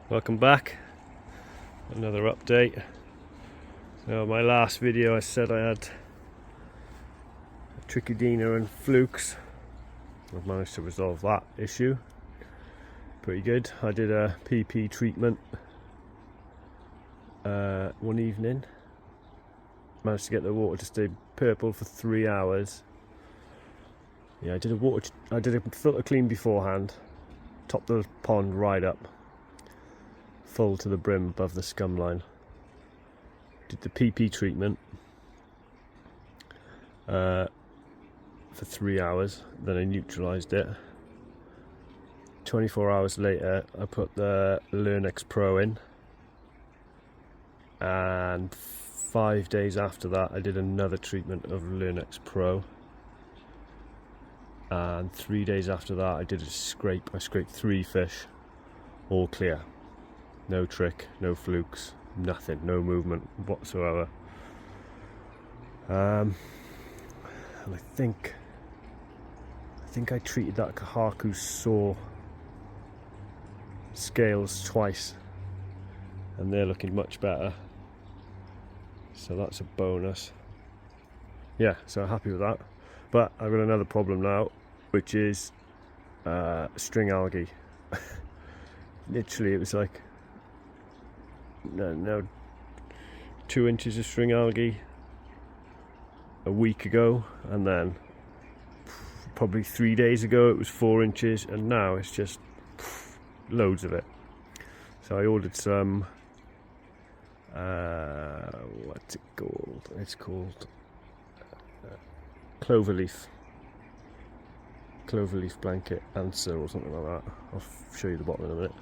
Welcome back. Another update. So my last video I said I had trichodina and flukes. I've managed to resolve that issue pretty good. I did a PP treatment one evening. Managed to get the water to stay purple for 3 hours. Yeah, I did a filter clean beforehand. Topped the pond right up, full to the brim above the scum line. Did the PP treatment for 3 hours, then I neutralised it. 24 hours later I put the Learnex Pro in, and 5 days after that I did another treatment of Learnex Pro, and 3 days after that I did a scrape. I scraped 3 fish, all clear. No trick, no flukes, nothing, no movement whatsoever. And I think I treated that Kahaku saw scales twice, and they're looking much better. So that's a bonus. Yeah, so happy with that. But I've got another problem now, which is string algae. Literally, it was like no 2 inches of string algae a week ago, and then probably 3 days ago it was 4 inches, and now it's just loads of it. So I ordered some what's it called? It's called Cloverleaf blanket answer or something like that. I'll show you the bottle in a minute.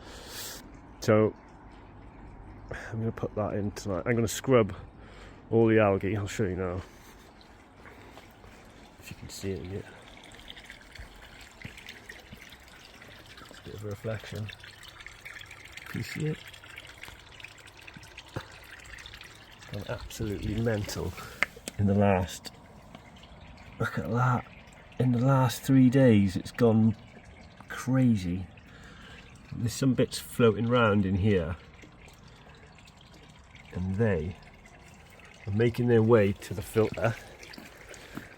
So I'm going to put that in tonight. I'm going to scrub all the algae. I'll show you now, if you can see it in here. It's a bit of a reflection. Can you see it? Gone absolutely mental in the last, look at that, in the last 3 days it's gone crazy. There's some bits floating around in here, and they are making their way to the filter.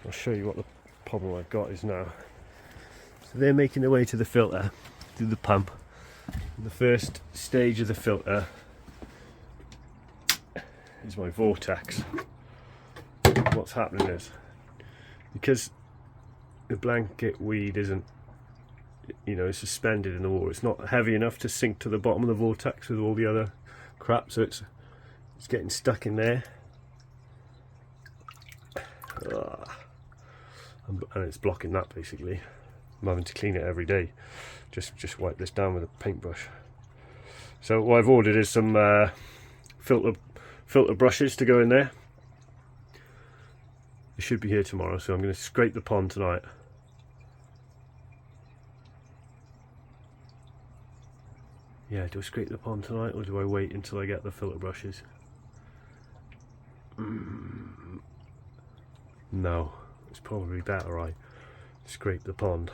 I'll show you what the problem I've got is now. So they're making their way to the filter through the pump. And the first stage of the filter is my vortex. What's happening is, because the blanket weed isn't, suspended in the water, it's not heavy enough to sink to the bottom of the vortex with all the other crap, so it's getting stuck in there. And it's blocking that basically. I'm having to clean it every day. Just wipe this down with a paintbrush. So what I've ordered is some filter brushes to go in there. They should be here tomorrow, so I'm going to scrape the pond tonight. Yeah, do I scrape the pond tonight, or do I wait until I get the filter brushes? No, it's probably better I scrape the pond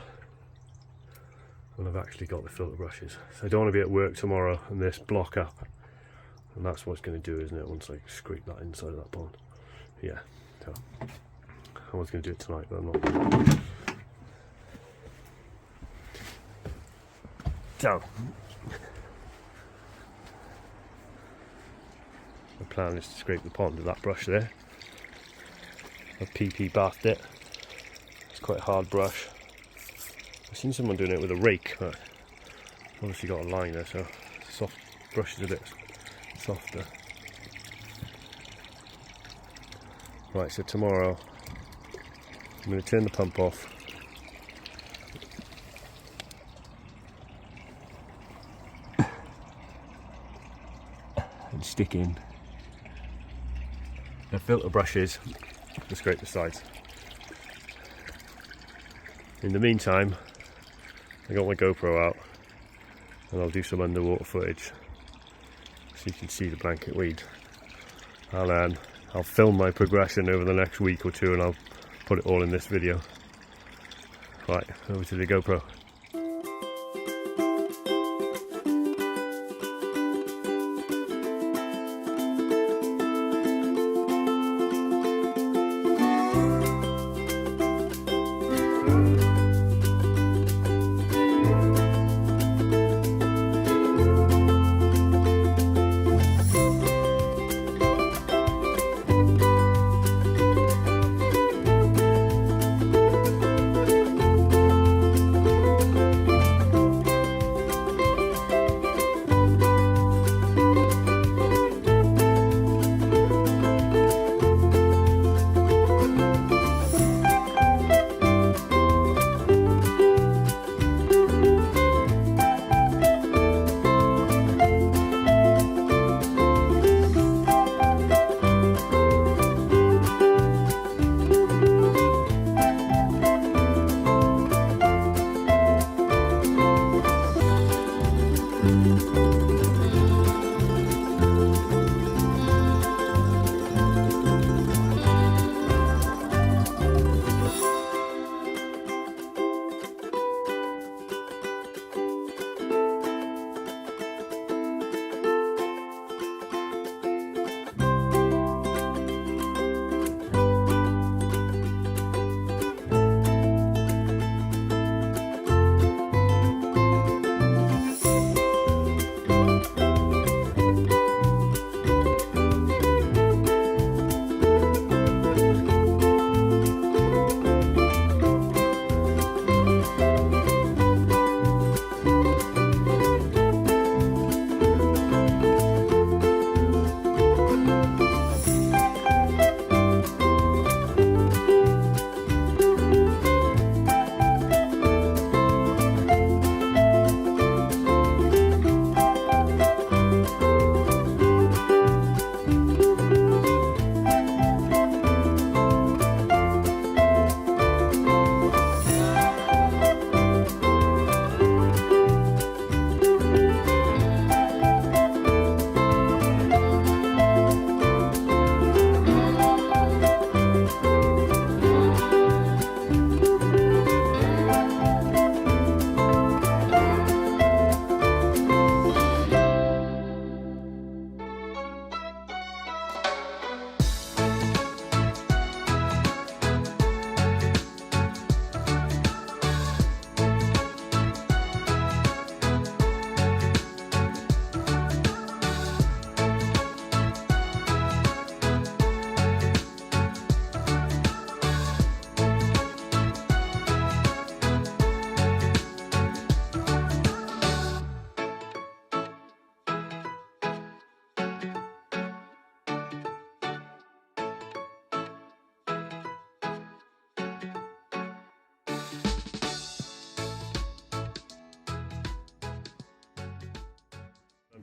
when I've actually got the filter brushes. So I don't want to be at work tomorrow and this block up, and that's what it's going to do, isn't it, once I scrape that inside of that pond. Yeah, so I was going to do it tonight, but I'm not. So the plan is to scrape the pond with that brush there. I've PP bathed it. It's quite a hard brush. I've seen someone doing it with a rake, but obviously got a liner, so soft brush is a bit softer. Right, so tomorrow I'm going to turn the pump off. And stick in the filter brushes to scrape the sides. In the meantime, I got my GoPro out and I'll do some underwater footage so you can see the blanket weed. I'll film my progression over the next week or two, and I'll put it all in this video. Right, over to the GoPro.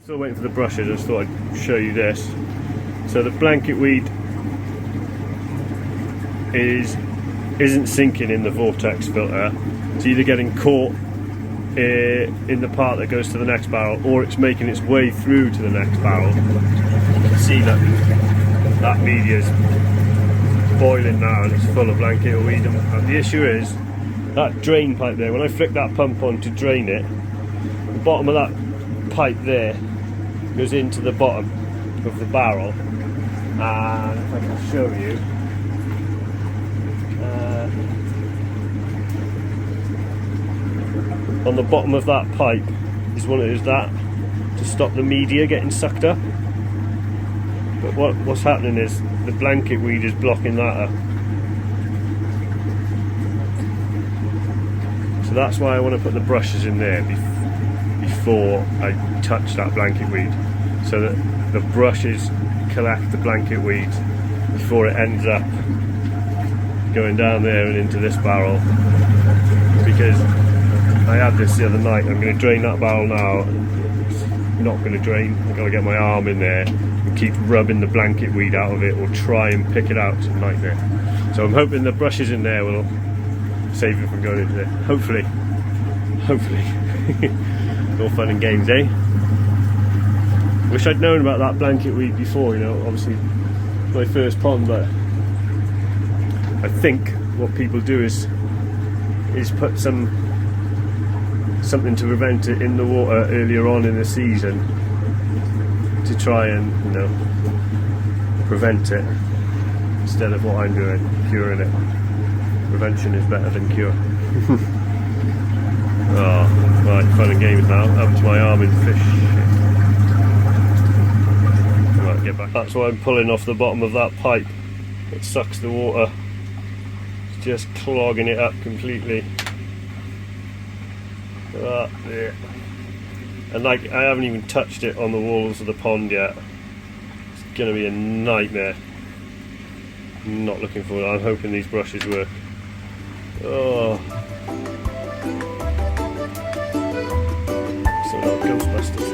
Still waiting for the brushes. I just thought I'd show you this. So the blanket weed isn't sinking in the vortex filter. It's either getting caught in the part that goes to the next barrel, or it's making its way through to the next barrel. You can see that media is boiling now and it's full of blanket weed. And the issue is that drain pipe there. When I flick that pump on to drain it, the bottom of that pipe there goes into the bottom of the barrel. And if I can show you, on the bottom of that pipe is that to stop the media getting sucked up. But what's happening is the blanket weed is blocking that up. So that's why I want to put the brushes in there before I touch that blanket weed, so that the brushes collect the blanket weed before it ends up going down there and into this barrel. Because I had this the other night. I'm going to drain that barrel now. It's not going to drain. I've got to get my arm in there and keep rubbing the blanket weed out of it, or try and pick it out. It's a nightmare. So I'm hoping the brushes in there will save it from going into there. Hopefully. All fun and games, eh? Wish I'd known about that blanket weed before, you know, obviously my first pond, but I think what people do is put something to prevent it in the water earlier on in the season to try and, you know, prevent it, instead of what I'm doing, curing it. Prevention is better than cure. Oh, right, fun and games now. Up to my arm in fish. Right, get back. That's why I'm pulling off the bottom of that pipe. It sucks the water. It's just clogging it up completely. There. And like, I haven't even touched it on the walls of the pond yet. It's gonna be a nightmare. I'm not looking forward. I'm hoping these brushes work. Oh, so Ghostbusters.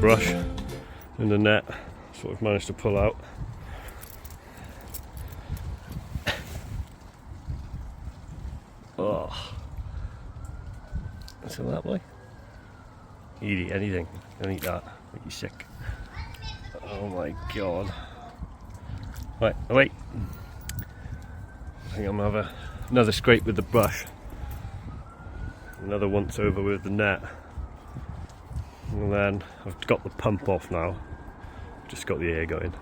Brush and the net. That's what we've managed to pull out. Oh. So that way. You'd eat anything. Don't eat that. Make you sick. Oh my god. Right, wait. I think I'm gonna have another scrape with the brush. Another once over with the net. And then I've got the pump off now. Just got the air going.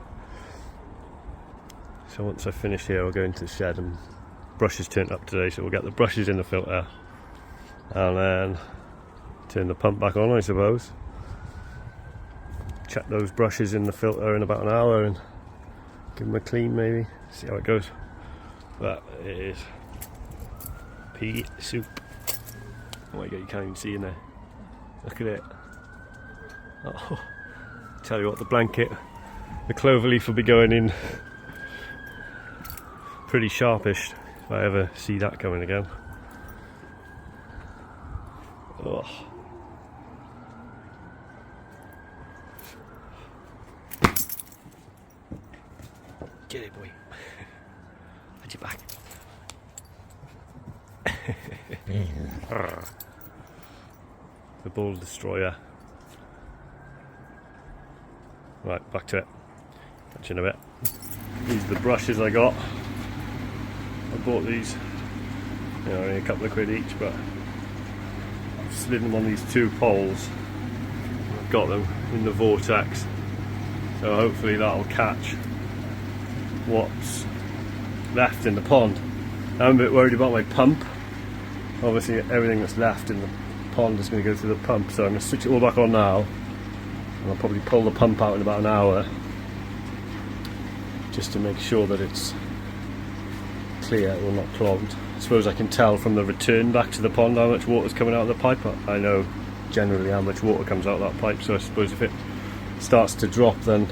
So once I finish here, I'll go into the shed, and brushes turned up today, so we'll get the brushes in the filter and then turn the pump back on, I suppose. Check those brushes in the filter in about an hour and give them a clean, maybe. See how it goes. That is pea soup. Oh my god, you can't even see in there. Look at it. Oh, tell you what, the blanket, the cloverleaf will be going in pretty sharpish if I ever see that coming again. Oh. Get it, boy. Had your back. The ball destroyer. Right, back to it. Catch you in a bit. These are the brushes I got. I bought these, you know, only a couple of quid each, but I've slid them on these two poles. I've got them in the vortex, so hopefully that'll catch what's left in the pond. I'm a bit worried about my pump. Obviously everything that's left in the pond is going to go through the pump, so I'm going to switch it all back on now, and I'll probably pull the pump out in about an hour just to make sure that it's clear or not clogged. I suppose I can tell from the return back to the pond how much water's coming out of the pipe. I know generally how much water comes out of that pipe, so I suppose if it starts to drop, then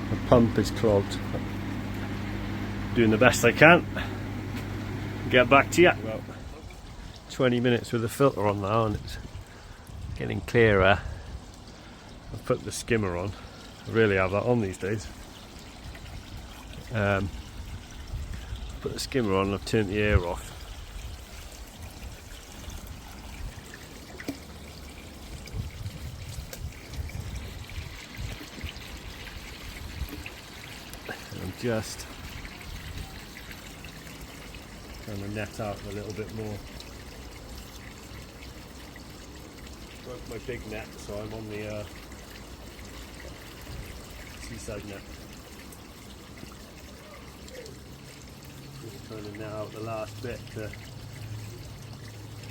the pump is clogged. Doing the best I can. Get back to you. Well, 20 minutes with the filter on now, and it's getting clearer. I've put the skimmer on. I really have that on these days. Put the skimmer on and I've turned the air off. And I'm just trying to net out a little bit more. Broke my big net, so I'm on the seaside net. Just trying to net out the last bit to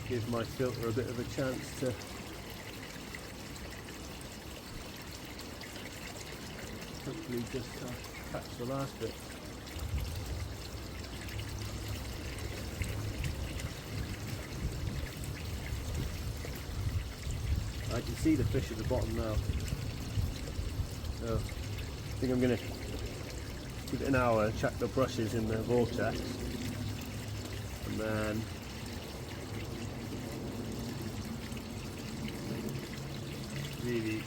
give my filter a bit of a chance to hopefully just catch the last bit. I can see the fish at the bottom now, so I think I'm going to give it an hour, check the brushes in the vortex, and then really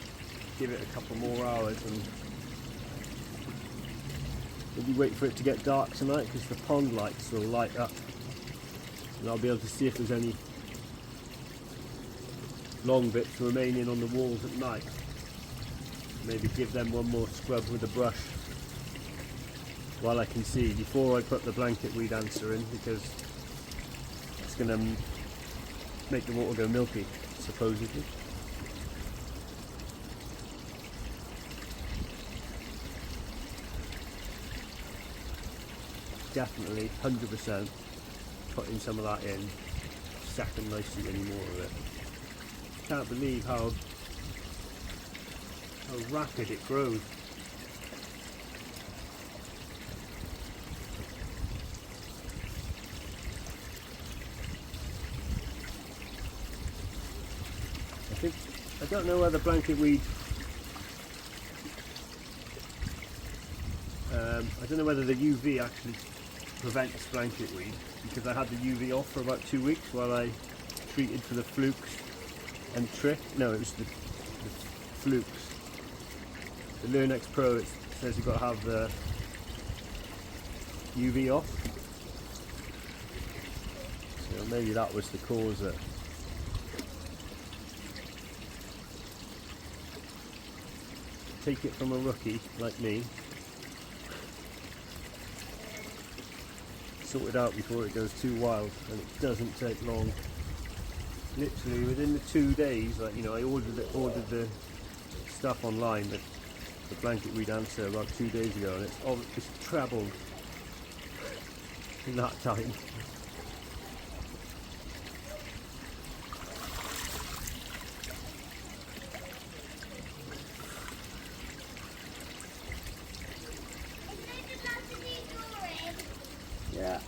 give it a couple more hours and maybe wait for it to get dark tonight, because the pond lights will light up and I'll be able to see if there's any long bits remaining on the walls at night. Maybe give them one more scrub with a brush while I can see, before I put the blanket weed answer in, because it's going to make the water go milky, supposedly. Definitely 100% putting some of that in second I see any more of it. Can't believe how rapid it grows. I don't know whether blanket weed, I don't know whether the UV actually prevents blanket weed, because I had the UV off for about 2 weeks while I treated for the flukes and trick. No, it was the flukes. The Learn X Pro, it says you've got to have the UV off. maybe that was the cause that. Take it from a rookie like me. Sort it out before it goes too wild, and it doesn't take long. Literally within the 2 days, like, you know, I ordered the stuff online, the blanket weed answer about 2 days ago, and it's trebled in that time. Yeah.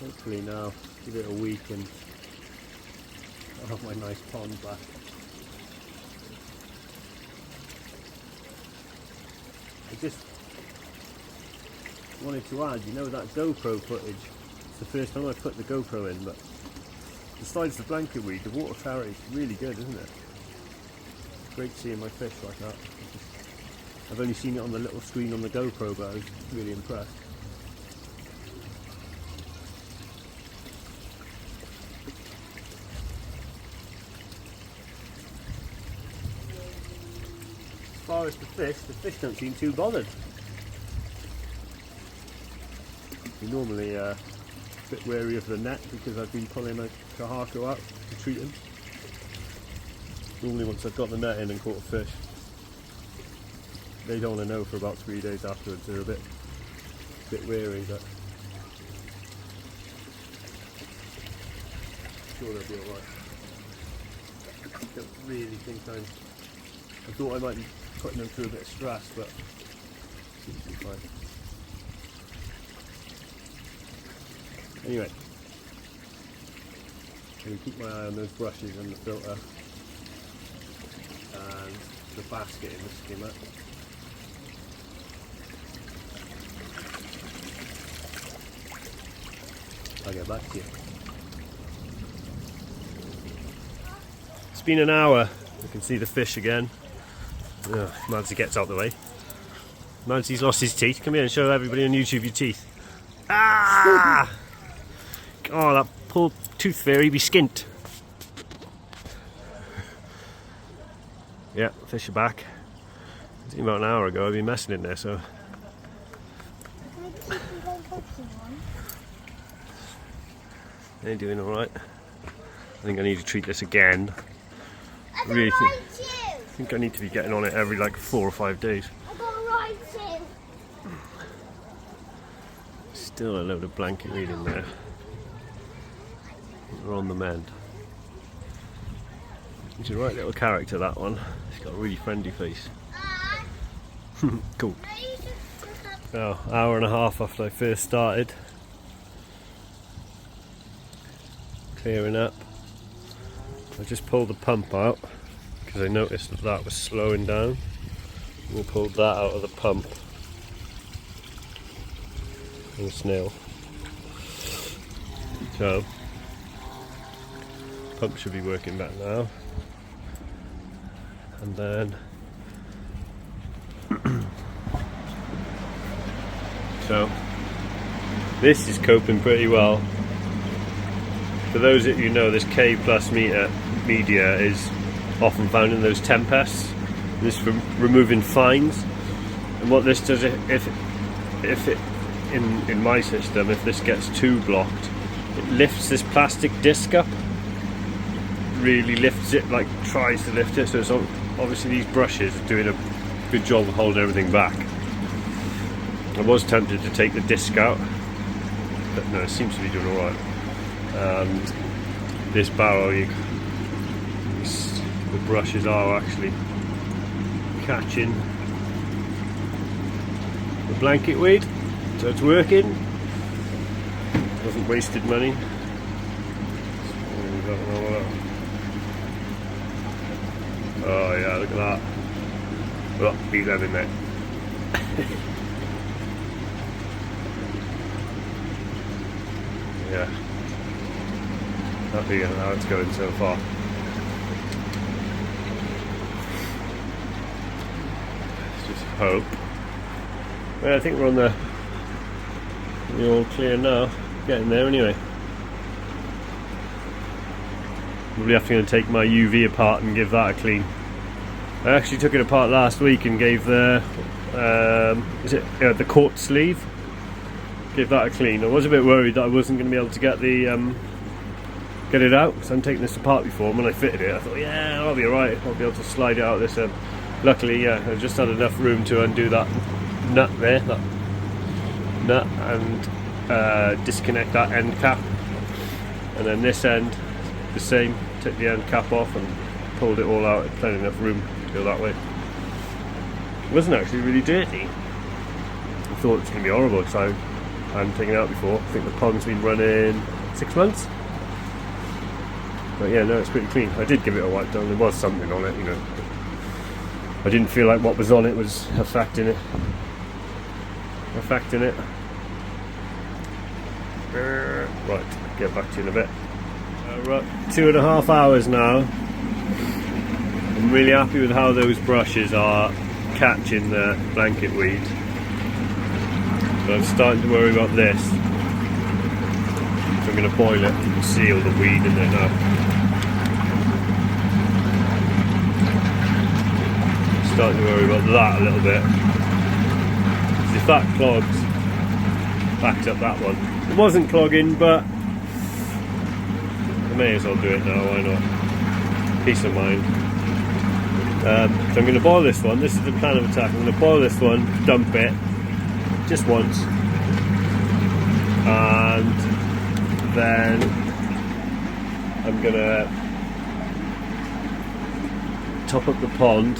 Hopefully now, give it a week and I'll have my nice pond back. I just wanted to add, you know, that GoPro footage. It's the first time I put the GoPro in, but besides the blanket weed, the water clarity is really good, isn't it? Great seeing my fish like that. I've only seen it on the little screen on the GoPro, but I was really impressed. As far as the fish don't seem too bothered. I'm normally a bit wary of the net because I've been pulling a kahako out to treat him. Normally once I've got the net in and caught a fish, they don't want to know for about 3 days afterwards. They're a bit wary, but I'm sure they'll be alright. I don't really think I thought I might be putting them through a bit of stress, but it seems to be fine. Anyway, I'm going to keep my eye on those brushes and the filter and the basket in the skimmer. I'll get back to you. It's been an hour. You can see the fish again. Madsy gets out the way. Madsy's lost his teeth. Come here and show everybody on YouTube your teeth. Ah! Oh, that poor tooth fairy be skint. Yeah, fish are back. About an hour ago I've been messing in there, so. They're doing alright. I think I need to treat this again. Really think I need to be getting on it every like 4 or 5 days. Still a load of blanket weed in there. We're on the mend. He's a right little character, that one. He's got a really friendly face. Cool. Now, hour and a half after I first started. Clearing up. I just pulled the pump out because I noticed that was slowing down. We pulled that out of the pump. And a snail. So, pump should be working better now. And then so this is coping pretty well. For those of you who know, this K plus media is often found in those tempests. This for removing fines. And what this does, if it in my system, if this gets too blocked, it lifts this plastic disc up. Really lifts it, like tries to lift it. So it's obviously these brushes are doing a good job of holding everything back. I was tempted to take the disc out, but no, it seems to be doing alright. This barrel, the brushes are actually catching the blanket weed, so it's working. Hasn't wasted money. Oh yeah, look at that. Look, leave them in there. Yeah. Happy how it's going so far. It's just hope. Yeah, I think we're on the all clear now. Getting there anyway. Probably have to take my UV apart and give that a clean. I actually took it apart last week and gave the the court sleeve. Give that a clean. I was a bit worried that I wasn't going to be able to get it out, so I'm taking this apart before. And when I fitted it, I thought, yeah, I'll be alright. I'll be able to slide it out this. Luckily, yeah, I just had enough room to undo that nut there, that nut, and disconnect that end cap. And then this end, the same. Took the end cap off and pulled it all out. Plenty enough room to go that way. It wasn't actually really dirty. I thought it was going to be horrible because I hadn't taken it out before. I think the pond's been running 6 months. But yeah, no, it's pretty clean. I did give it a wipe down. There was something on it, you know. I didn't feel like what was on it was affecting it. Right, get back to you in a bit. We're at 2.5 hours now. I'm really happy with how those brushes are catching the blanket weed. But I'm starting to worry about this. So I'm going to boil it and seal the weed in there now. Starting to worry about that a little bit. If that clogs, backed up that one. It wasn't clogging, but I may as well do it now, why not? Peace of mind. So I'm going to boil this one. This is the plan of attack. I'm going to boil this one, dump it, just once, and then I'm going to top up the pond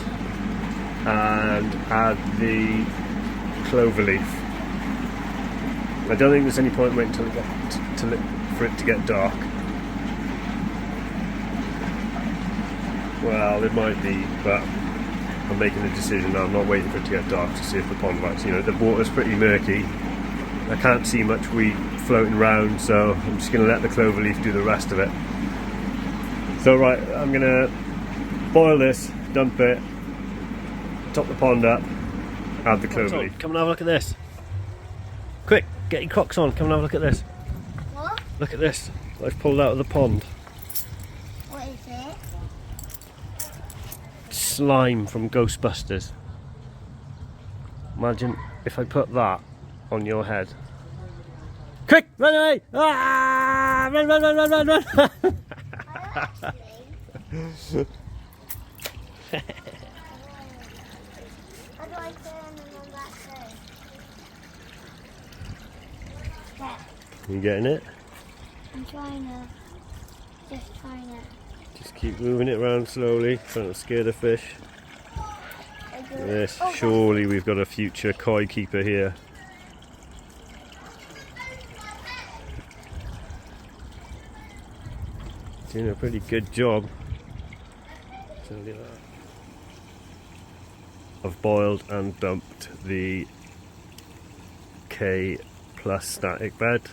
and add the Cloverleaf. I don't think there's any point waiting for it to get dark. Well, it might be, but I'm making a decision now. I'm not waiting for it to get dark to see if the pond bites. You know, the water's pretty murky. I can't see much weed floating around, so I'm just going to let the Cloverleaf do the rest of it. So right, I'm going to boil this, dump it, top the pond up, add the Cloverleaf. Come and have a look at this. Quick, get your Crocs on, come and have a look at this. What? Look at this, I've pulled out of the pond. What is it? Slime from Ghostbusters. Imagine if I put that on your head. Quick, run away! Ah! Run, run, run, run, run, run! How do I turn them on that side? Yeah. You getting it? I'm trying to. Just keep moving it around slowly, trying to scare the fish. Yes, surely we've got a future koi keeper here. Doing a pretty good job. Tell you that. I've boiled and dumped the K plus static bed.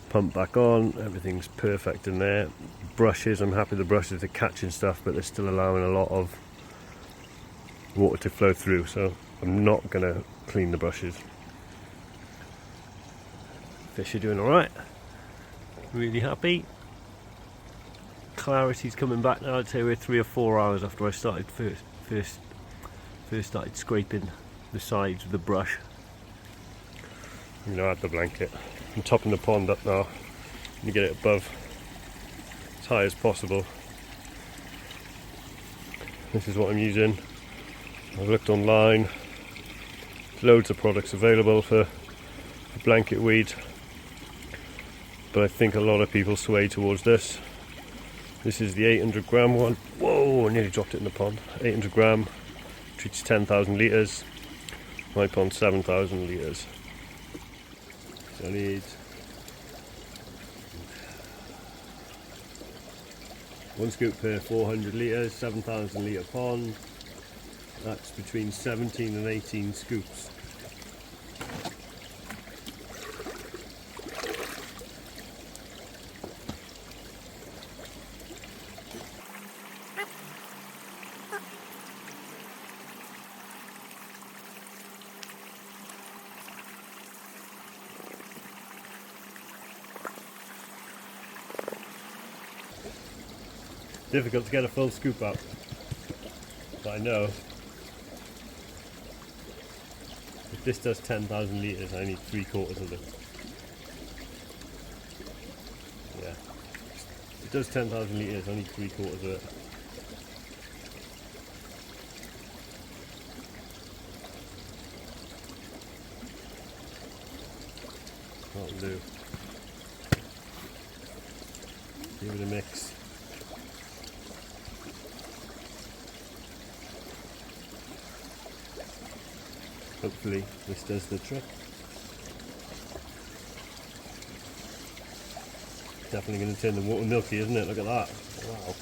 Pump back on, everything's perfect in there. Brushes, I'm happy the brushes are catching stuff, but they're still allowing a lot of water to flow through, so I'm not going to clean the brushes. Fish are doing alright. Really happy. Clarity's coming back now. I'd say we're 3 or 4 hours after I started first started scraping the sides with the brush. I'm going to add the blanket. I'm topping the pond up now and get it above as high as possible. This is what I'm using. I've looked online. There's loads of products available for blanket weed, but I think a lot of people sway towards this. This is the 800 gram one. Whoa, I nearly dropped it in the pond. 800 gram, treats 10,000 litres. My pond 7,000 litres. So I need 1 scoop per 400 litres, 7,000 litre pond. That's between 17 and 18 scoops. Difficult to get a full scoop up, but I know if this does 10,000 litres, I need 3/4 of it. Yeah, if it does 10,000 litres, I need 3/4 of it. That'll do. Give it a mix. Hopefully this does the trick. Definitely going to turn the water milky, isn't it? Look at that. Wow.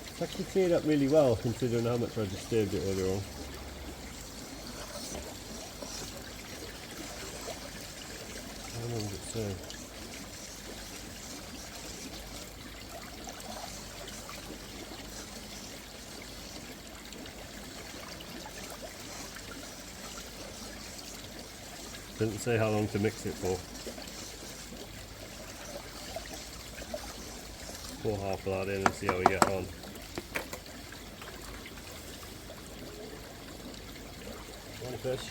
It's actually cleared up really well considering how much I disturbed it earlier on. How long does it say? Doesn't say how long to mix it for. Pour half of that in and see how we get on. One fish.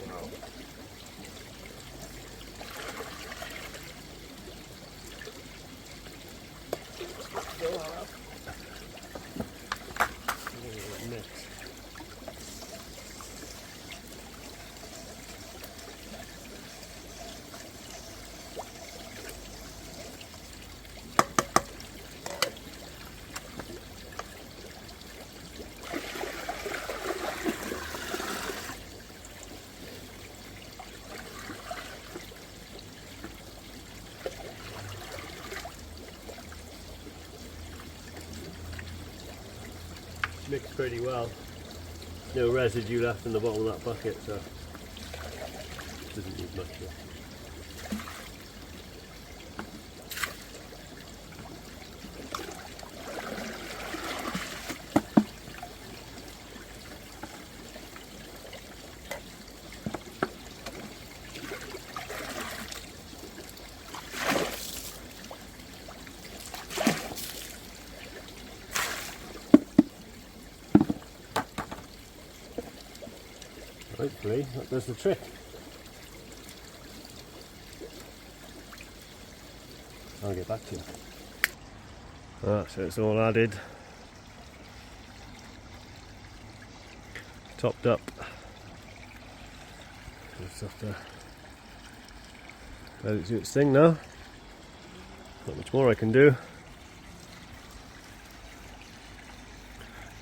Wow. Go up. Mix. Mixed pretty well. No residue left in the bottom of that bucket, so doesn't need much. Hopefully that does the trick. I'll get back to you. Alright, so it's all added. Topped up. Just have to let it do its thing now. Not much more I can do.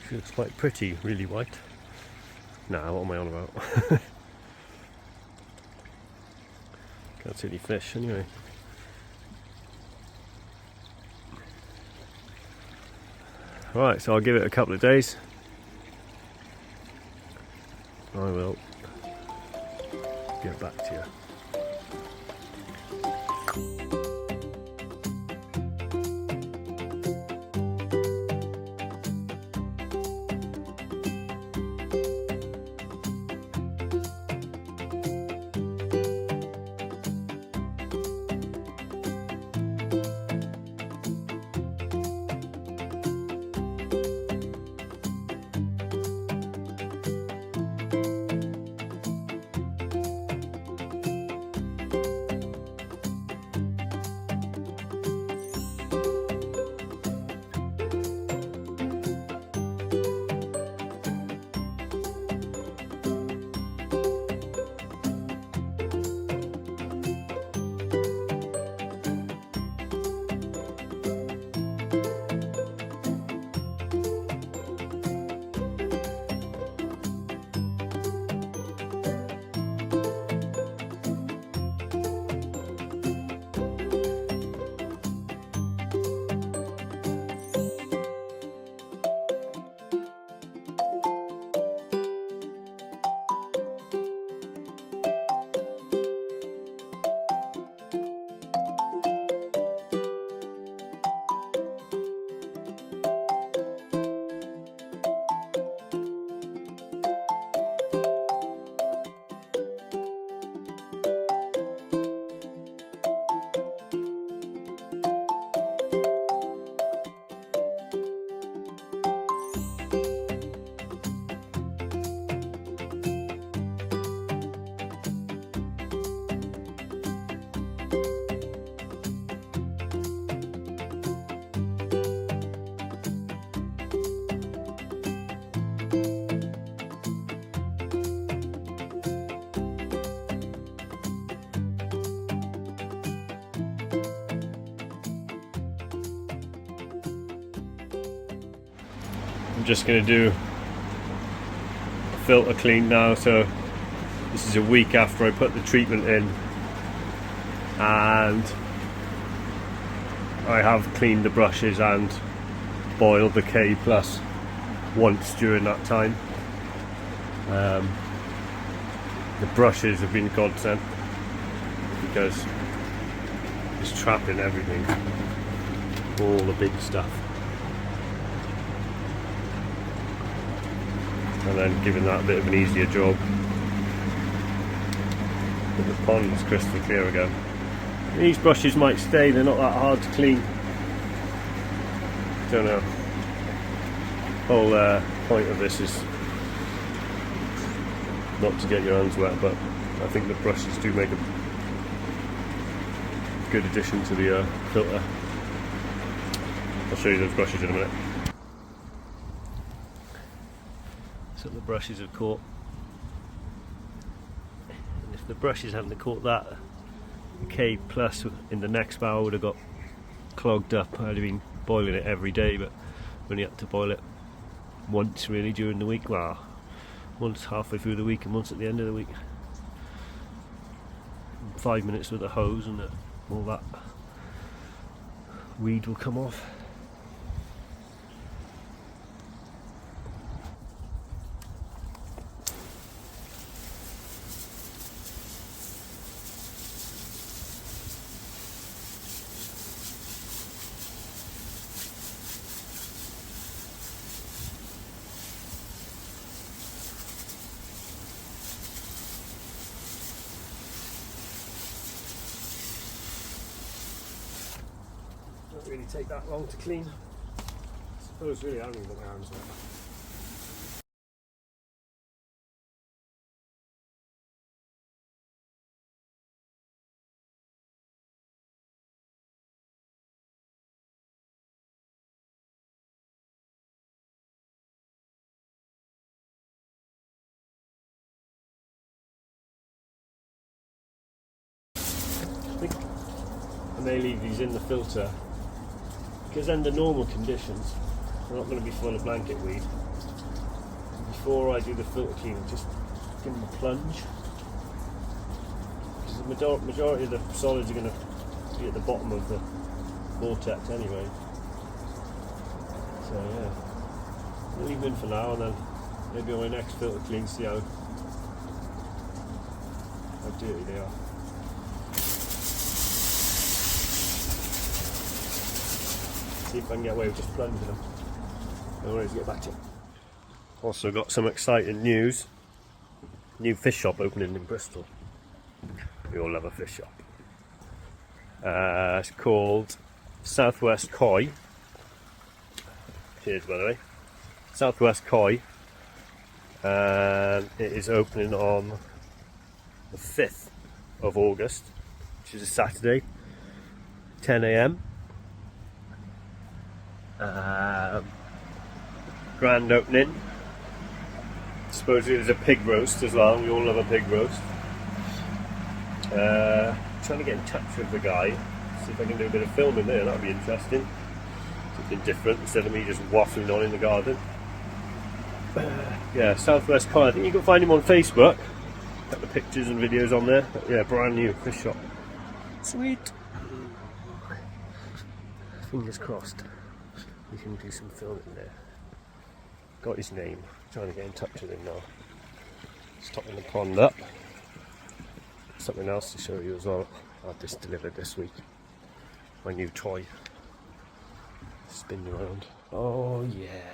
She looks quite pretty, really white. Nah, what am I on about? Can't see any fish anyway. Right, so I'll give it a couple of days. I will get back to you. I'm just going to do a filter clean now. So this is a week after I put the treatment in, and I have cleaned the brushes and boiled the K plus once during that time. The brushes have been a godsend because it's trapping everything, all the big stuff, and then giving that a bit of an easier job. But the pond's crystal clear again. These brushes might stay, they're not that hard to clean. Don't know. Whole point of this is not to get your hands wet, but I think the brushes do make a good addition to the filter. I'll show you those brushes in a minute. So the brushes have caught, and if the brushes hadn't caught that, the K plus in the next barrel would have got clogged up. I'd have been boiling it every day, but only had to boil it once really during the week. Well, once halfway through the week and once at the end of the week. 5 minutes with a hose and all that weed will come off. Don't really take that long to clean. I suppose really I don't even want my hands wet. I think I may leave these in the filter because under normal conditions they're not going to be full of blanket weed. Before I do the filter cleaning, just give them a plunge, because the majority of the solids are going to be at the bottom of the vortex anyway. So yeah, I'll leave them in for now, and then maybe on my next filter clean see how dirty they are. See if I can get away with just plunging them. No worries, get back to it. Also got some exciting news. New fish shop opening in Bristol. We all love a fish shop. It's called Southwest Koi. Cheers, by the way. Southwest Koi. And it is opening on the 5th of August, which is a Saturday, 10 AM. Grand opening. Supposedly there's a pig roast as well. We all love a pig roast. Trying to get in touch with the guy, see if I can do a bit of filming there. That'd be interesting. Something different instead of me just waffling on in the garden. Yeah, Southwest Koi. I think you can find him on Facebook. Got the pictures and videos on there. But yeah, brand new fish shop. Sweet. Fingers crossed we can do some filming there. Got his name. Trying to get in touch with him now. Stopping the pond up. Something else to show you as well. I had this delivered this week. My new toy. Spin around. Oh yeah.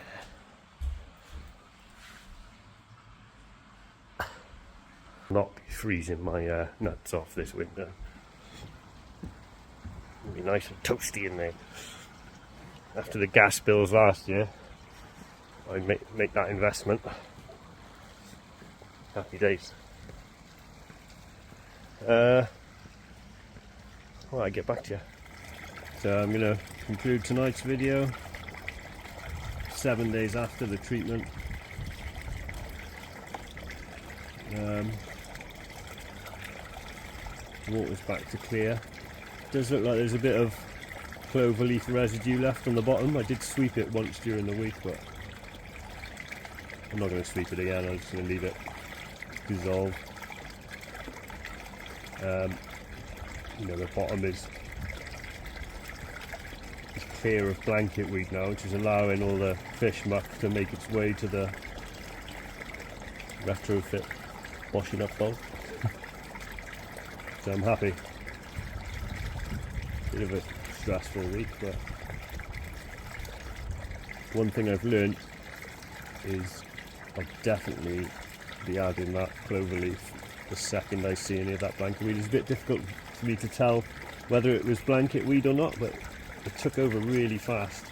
Not be freezing my nuts off this winter. It'll be nice and toasty in there. After the gas bills last year, I'd make that investment. Happy days. Alright, get back to you. So I'm going to conclude tonight's video. 7 days after the treatment. Water's back to clear. Does look like there's a bit of Cloverleaf residue left on the bottom. I did sweep it once during the week, but I'm not going to sweep it again, I'm just going to leave it dissolve. You know, the bottom is clear of blanket weed now, which is allowing all the fish muck to make its way to the retrofit washing up bowl. So I'm happy. Bit of a stressful week, but one thing I've learned is I'll definitely be adding that cloverleaf the second I see any of that blanket weed. It's a bit difficult for me to tell whether it was blanket weed or not, but it took over really fast.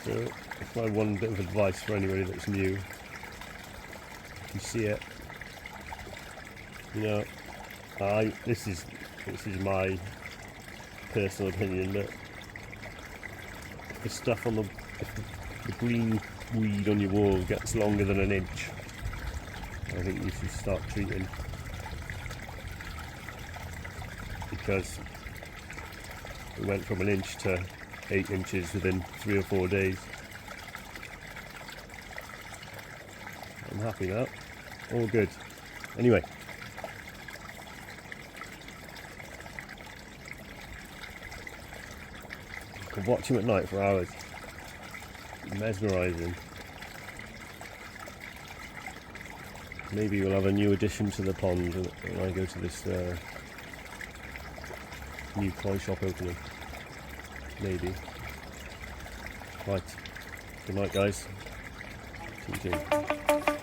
So that's my one bit of advice for anybody that's new. If you see it, you know, this is my personal opinion, that if the stuff on if the green weed on your wall gets longer than an inch, I think you should start treating, because it went from an inch to 8 inches within 3 or 4 days. I'm happy now, all good. Anyway, I could watch him at night for hours. Mesmerising. Maybe we'll have a new addition to the pond when I go to this new koi shop opening. Maybe. Right. Good night, guys. See you soon.